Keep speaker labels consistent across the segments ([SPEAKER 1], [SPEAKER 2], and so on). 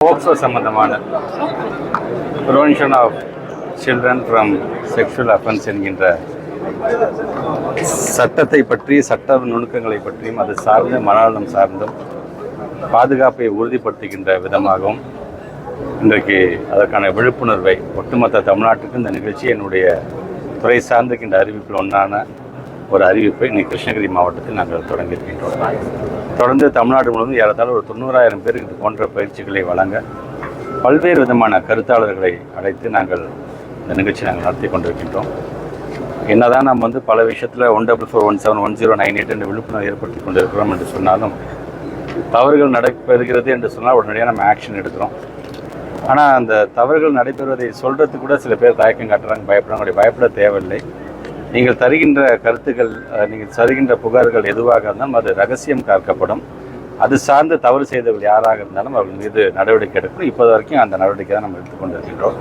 [SPEAKER 1] POCSO சம்பந்தமான prevention of children from sexual offence என்கின்ற சட்டத்தை பற்றி, சட்ட நுணுக்கங்களை பற்றியும் அது சார்ந்த மனநலம் சார்ந்தும் பாதுகாப்பை உறுதிப்படுத்துகின்ற விதமாகவும் இன்றைக்கு அதற்கான விழிப்புணர்வை ஒட்டுமொத்த தமிழ்நாட்டுக்கு இந்த நிகழ்ச்சி என்னுடைய துறை சார்ந்திருக்கின்ற அறிவிப்பில் ஒன்றான ஒரு அறிவிப்பை இன்னைக்கு கிருஷ்ணகிரி மாவட்டத்தில் நாங்கள் தொடங்கியிருக்கின்றோம். தொடர்ந்து தமிழ்நாடு முழுவதும் ஏறத்தாழ ஒரு 90,000 பேருக்கு இது போன்ற பயிற்சிகளை வழங்க பல்வேறு விதமான கருத்தாளர்களை அழைத்து நாங்கள் இந்த நிகழ்ச்சி நாங்கள் நடத்தி கொண்டிருக்கின்றோம். என்னதான் நம்ம பல விஷயத்தில் 144171098 என்ற விழிப்புணர்வு ஏற்படுத்தி கொண்டிருக்கிறோம் என்று சொன்னாலும், தவறுகள் நடைபெறுகிறது என்று சொன்னால் உடனடியாக நம்ம ஆக்ஷன் எடுக்கிறோம். ஆனால் அந்த தவறுகள் நடைபெறுவதை சொல்கிறதுக்கு கூட சில பேர் தயக்கம் காட்டுறாங்க, பயப்படுறாங்க. பயப்பட தேவையில்லை. நீங்கள் தருகின்ற கருத்துக்கள், நீங்கள் தருகின்ற புகார்கள் எதுவாக இருந்தாலும் அது ரகசியம் காக்கப்படும். அது சார்ந்து தவறு செய்தவர்கள் யாராக இருந்தாலும் அவர்கள் மீது நடவடிக்கை எடுக்கணும். இப்போது வரைக்கும் அந்த நடவடிக்கை தான் நம்ம எடுத்துக்கொண்டிருக்கின்றோம்.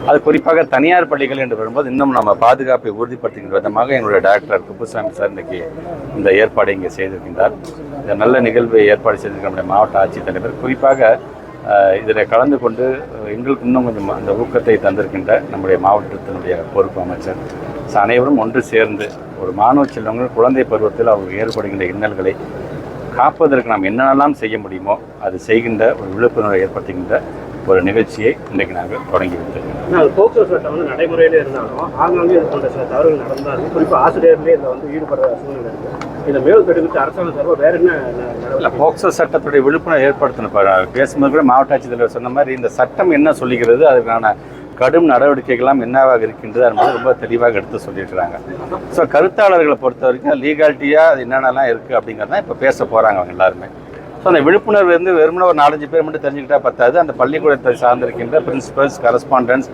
[SPEAKER 1] அது குறிப்பாக தனியார் பள்ளிகள் என்று வரும்போது இன்னும் நம்ம பாதுகாப்பை உறுதிப்படுத்துகின்ற விதமாக எங்களுடைய டாக்டர் குப்புசாமி சார் இன்றைக்கி இந்த ஏற்பாடை இங்கே செய்திருக்கின்றார். இந்த நல்ல நிகழ்வை ஏற்பாடு செய்திருக்கிற நம்முடைய மாவட்ட ஆட்சித்தலைவர் குறிப்பாக இதில் கலந்து கொண்டு எங்களுக்கு இன்னும் கொஞ்சம் அந்த ஊக்கத்தை தந்திருக்கின்ற நம்முடைய மாவட்டத்தினுடைய பொறுப்பு அமைச்சர். அனைவரும் ஒன்று சேர்ந்து ஒரு மாணவ செல்வங்கள் குழந்தை பருவத்தில் அவர்கள் ஏற்படுகின்ற இன்னல்களை காப்பதற்கு நாம் என்னென்னலாம் செய்ய முடியுமோ அது செய்கின்ற ஒரு விழிப்புணர்வை ஏற்படுத்துகின்ற ஒரு நிகழ்ச்சியை இன்றைக்கு நாங்கள் தொடங்கி வைத்திருக்கோம்.
[SPEAKER 2] போக்சோ சட்டம் நடைமுறையில் இருந்தாலும் ஆங்காங்கே இது போன்ற சில தவறுகள் நடந்தாலும் குறிப்பாக ஆசிரியர்களே இதில் ஈடுபடுற சூழ்நிலை இருக்குது. இதை மேலும் தெரிவித்து அரசாங்கம் சார்பாக வேறு என்ன
[SPEAKER 1] போக்சோ சட்டத்துடைய விழிப்புணர்வு ஏற்படுத்தணும். பேசும்போது கூட மாவட்ட ஆட்சித்தலைவர் சொன்ன மாதிரி இந்த சட்டம் என்ன சொல்லுகிறது, அதுக்கான கடும் நடவடிக்கைகள்லாம் என்னவாக இருக்கின்றது என்பது ரொம்ப தெளிவாக எடுத்து சொல்லியிருக்கிறாங்க. ஸோ கருத்தாளர்களை பொறுத்த வரைக்கும் லீகாலிட்டியாக அது என்னென்னலாம் இருக்குது அப்படிங்கிறதான் இப்போ பேச போகிறாங்க அவங்க எல்லாருமே. ஸோ அந்த விழிப்புணர்வு வெறுமனே ஒரு 4-5 பேர் மட்டும் தெரிஞ்சுக்கிட்டா பத்தாது. அந்த பள்ளிக்கூடத்தை சார்ந்திருக்கின்ற பிரின்சிபல்ஸ், கரஸ்பாண்டன்ஸ்,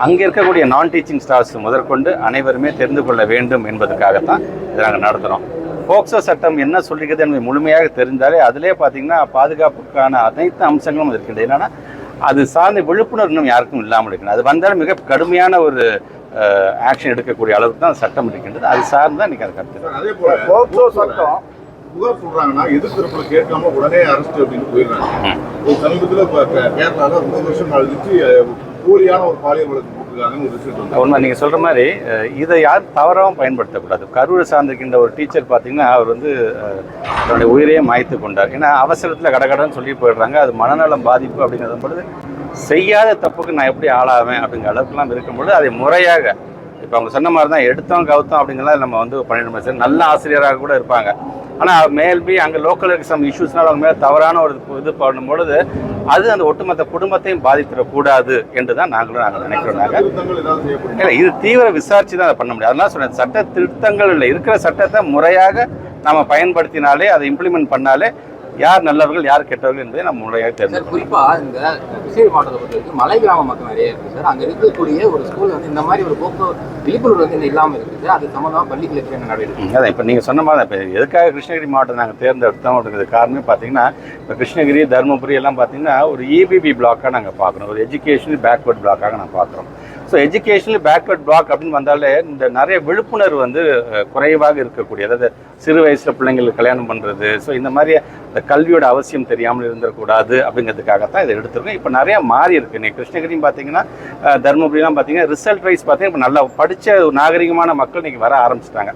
[SPEAKER 1] அங்கே இருக்கக்கூடிய நான் டீச்சிங் ஸ்டாஃப்ஸ் முதற்கொண்டு அனைவருமே தெரிந்து கொள்ள வேண்டும் என்பதற்காகத்தான் இதை நாங்கள் நடத்துகிறோம். போக்சோ சட்டம் என்ன சொல்லிக்கிறது என்பதை முழுமையாக தெரிந்தாலே அதிலே பார்த்தீங்கன்னா பாதுகாப்புக்கான அனைத்து அம்சங்களும் இருக்கின்றது. என்னென்னா அது சார்ந்த விழிப்புணர்வு இன்னும் யாருக்கும் இல்லாமல் இருக்கணும். அது வந்தாலும் மிக கடுமையான ஒரு ஆக்ஷன் எடுக்கக்கூடிய அளவுக்கு தான் சட்டம் இருக்கின்றது. அது சார்ந்து இன்னைக்கு அது கருத்து.
[SPEAKER 3] அதே போல போக்சோ சட்டம் புகார் சொல்றாங்கன்னா எதிர்ப்பு கேட்காம உடனே அரெஸ்ட் அப்படின்னு போயிடுறாங்க. ஒரு சமீபத்தில் கேரளாவில் 3 வருஷம் கழிச்சு போலியான ஒரு பாலியல் வழக்கு போட்டுருக்காங்கன்னு ஒரு ரிசல்ட்.
[SPEAKER 1] உண்மை நீங்கள் சொல்கிற மாதிரி இதை யாரும் தவறாகவும் பயன்படுத்தக்கூடாது. கரூரை சார்ந்திருக்கின்ற ஒரு டீச்சர் பார்த்தீங்கன்னா அவர் தன்னுடைய உயிரையே மாய்த்து கொண்டார். ஏன்னா அவசரத்தில் கடகடன்னு சொல்லி போயிடுறாங்க. அது மனநலம் பாதிப்பு அப்படிங்கிறது பொழுது செய்யாத தப்புக்கு நான் எப்படி ஆளாவேன் அப்படிங்கிற அளவுக்குலாம் இருக்கும்பொழுது அதை முறையாக இப்போ அவங்க சொன்ன மாதிரி தான் எடுத்தோம் கவுத்தோம் அப்படிங்கிறத நம்ம பண்ணிடணும். சரி, நல்ல ஆசிரியராக கூட இருப்பாங்க. ஆனால் மேல்பி அங்கே லோக்கல் இருக்க சம் இஷ்யூஸ்னால் அவங்க மேலே தவறான ஒரு இது பண்ணும்பொழுது அது அந்த ஒட்டுமொத்த குடும்பத்தையும் பாதித்திடக்கூடாது என்று தான் நாங்கள் நினைக்கிறோம். இல்லை, இது தீவிர விசாரித்து தான் அதை பண்ண முடியும். அதெல்லாம் சொன்னேன், சட்ட திருத்தங்கள் இல்லை, இருக்கிற சட்டத்தை முறையாக நம்ம பயன்படுத்தினாலே அதை இம்ப்ளிமெண்ட் பண்ணாலே யார் நல்லவர்கள் யார் கெட்டவர்கள் என்பதை நம்ம முறையாக தெரியும்.
[SPEAKER 4] குறிப்பாக இந்த கிருஷ்ணகிரி மாவட்டத்தை பொறுத்த வரைக்கும் மலை கிராம மக்கள் நிறைய இருக்குது சார். அங்கே இருக்கக்கூடிய ஒரு ஸ்கூல் இந்த மாதிரி ஒரு விழிப்புணர்வு இல்லாமல் இருக்குது. அது சம்மந்தமாக பள்ளிகளுக்கு என்ன நடவடிக்கை?
[SPEAKER 1] அதான் இப்போ நீங்கள் சொன்ன மாதிரி இப்போ எதுக்காக கிருஷ்ணகிரி மாவட்டம் நாங்கள் தேர்ந்தெடுத்தோம் அப்படிங்கிறது காரணமே பார்த்தீங்கன்னா, இப்போ கிருஷ்ணகிரி, தருமபுரி எல்லாம் பார்த்தீங்கன்னா ஒரு EBB பிளாக்காக நாங்கள் பார்க்குறோம். ஒரு எஜுகேஷனல் பேக்வர்ட் பிளாக்காக நாங்கள் பார்க்குறோம். ஸோ எஜுகேஷனல் பேக்வர்ட் பிளாக் அப்படின்னு வந்தாலே இந்த நிறைய விழிப்புணர்வு குறைவாக இருக்கக்கூடிய, அதாவது சிறு வயசில் பிள்ளைங்களுக்கு கல்யாணம் பண்ணுறது, ஸோ இந்த மாதிரி இந்த கல்வியோட அவசியம் தெரியாமல் இருந்துடக்கூடாது அப்படிங்கிறதுக்காகத்தான் இதை எடுத்துருக்கோம். இப்போ நிறையா மாறி இருக்குது. நீங்கள் கிருஷ்ணகிரியும் பார்த்தீங்கன்னா, தருமபுரியெலாம் பார்த்தீங்கன்னா ரிசல்ட் வைஸ் பார்த்தீங்கன்னா இப்போ நல்லா படித்த நாகரிகமான மக்கள் இன்றைக்கி வர ஆரம்பிச்சிட்டாங்க.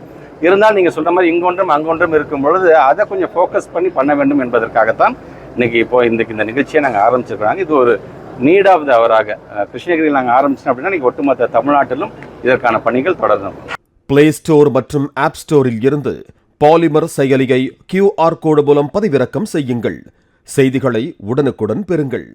[SPEAKER 1] இருந்தாலும் நீங்கள் சொல்கிற மாதிரி இங்கொன்றும் அங்கொன்றும் இருக்கும் பொழுது அதை கொஞ்சம் ஃபோக்கஸ் பண்ண வேண்டும் என்பதற்காகத்தான் இன்றைக்கி இந்த நிகழ்ச்சியை நாங்கள் ஆரம்பிச்சிருக்கிறாங்க. இது ஒரு நீட் ஆஃப் த அவராக கிருஷ்ணகிரியில் நாங்கள் ஆரம்பிச்சோம் அப்படின்னா இன்றைக்கி ஒட்டுமொத்த தமிழ்நாட்டிலும் இதற்கான பணிகள் தொடரும்.
[SPEAKER 5] பிளே ஸ்டோர் மற்றும் ஆப் ஸ்டோரில் இருந்து பாலிமர் செயலியை QR கோடு மூலம் பதிவிறக்கம் செய்யுங்கள். செய்திகளை உடனுக்குடன் பெறுங்கள்.